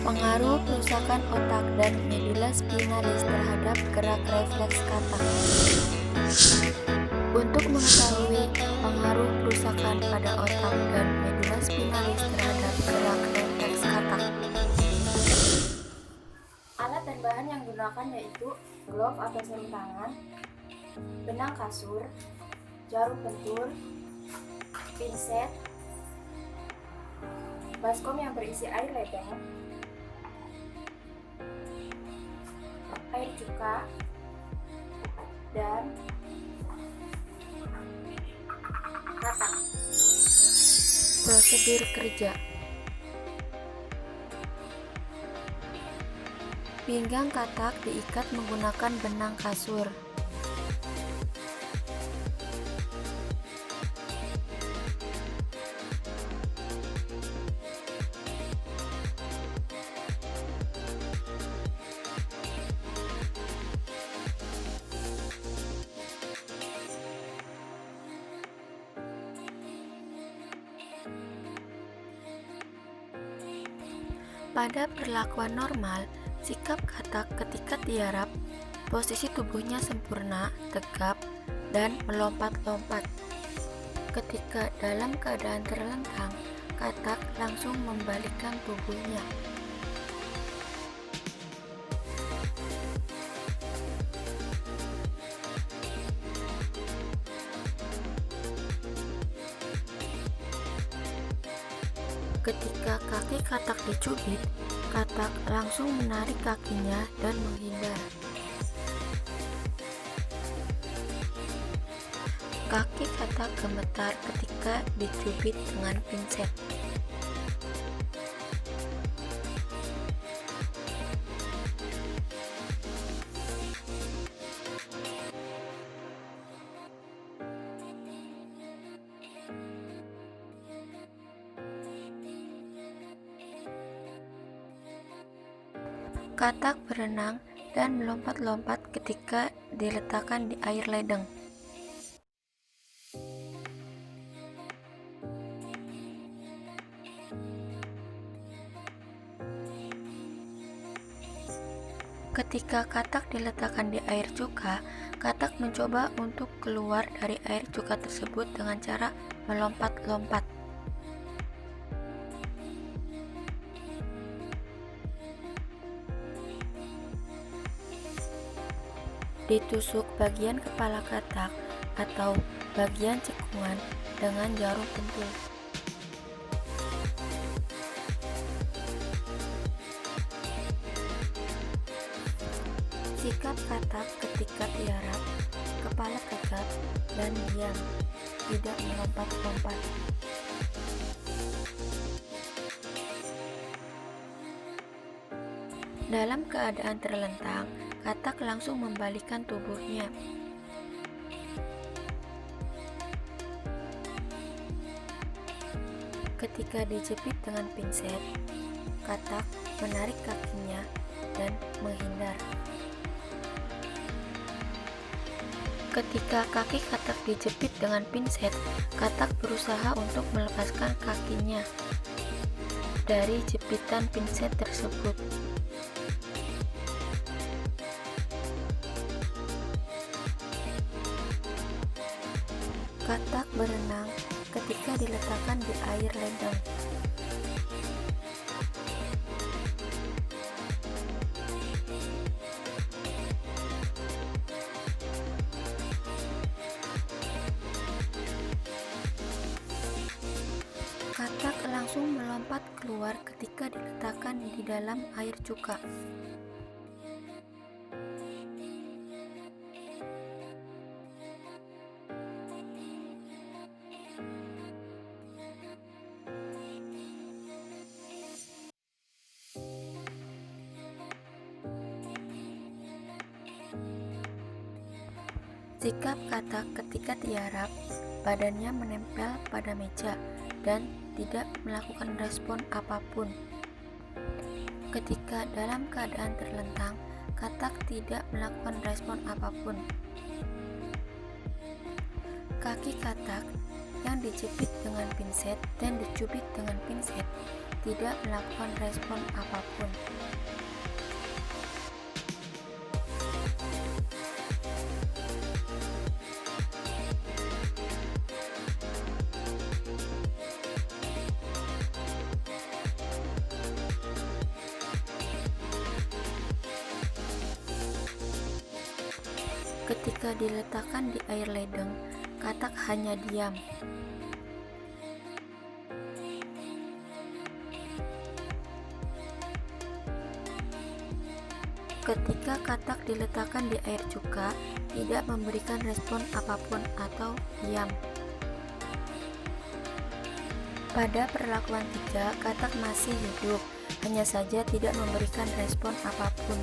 Pengaruh kerusakan otak dan medula spinalis terhadap gerak refleks katak. Untuk mengetahui pengaruh kerusakan pada otak dan medula spinalis terhadap gerak refleks katak, alat dan bahan yang digunakan yaitu glove atau sarung tangan, benang kasur, jarum pentul, pinset, baskom yang berisi air ledeng, air cuka, dan katak. prosedur kerja. Pinggang katak diikat menggunakan benang kasur. Pada perlakuan normal, sikap katak ketika tiarap, posisi tubuhnya sempurna, tegap, dan melompat-lompat. Ketika dalam keadaan terlentang, katak langsung membalikkan tubuhnya. Ketika kaki katak dicubit, katak langsung menarik kakinya dan menghindar. Kaki katak gemetar ketika dicubit dengan pinset. Katak berenang dan melompat-lompat ketika diletakkan di air ledeng. Ketika katak diletakkan di air cuka, katak mencoba untuk keluar dari air cuka tersebut dengan cara melompat-lompat. Ditusuk bagian kepala katak atau bagian cekungan dengan jarum pentul. Sikap katak ketika tiarap, kepala tegap dan diam, tidak melompat-lompat. Dalam keadaan terlentang, katak langsung membalikkan tubuhnya. Ketika dijepit dengan pinset, katak menarik kakinya dan menghindar. Ketika kaki katak dijepit dengan pinset, katak berusaha untuk melepaskan kakinya dari jepitan pinset tersebut. Katak berenang ketika diletakkan di air ledeng. Katak langsung melompat keluar ketika diletakkan di dalam air cuka. Sikap katak ketika tiarap, badannya menempel pada meja dan tidak melakukan respon apapun. Ketika dalam keadaan terlentang, katak tidak melakukan respon apapun. Kaki katak yang dijepit dengan pinset dan dicubit dengan pinset tidak melakukan respon apapun. Ketika diletakkan di air ledeng, katak hanya diam. Ketika katak diletakkan di air cuka, tidak memberikan respon apapun atau diam. Pada perlakuan 3, katak masih hidup, hanya saja tidak memberikan respon apapun.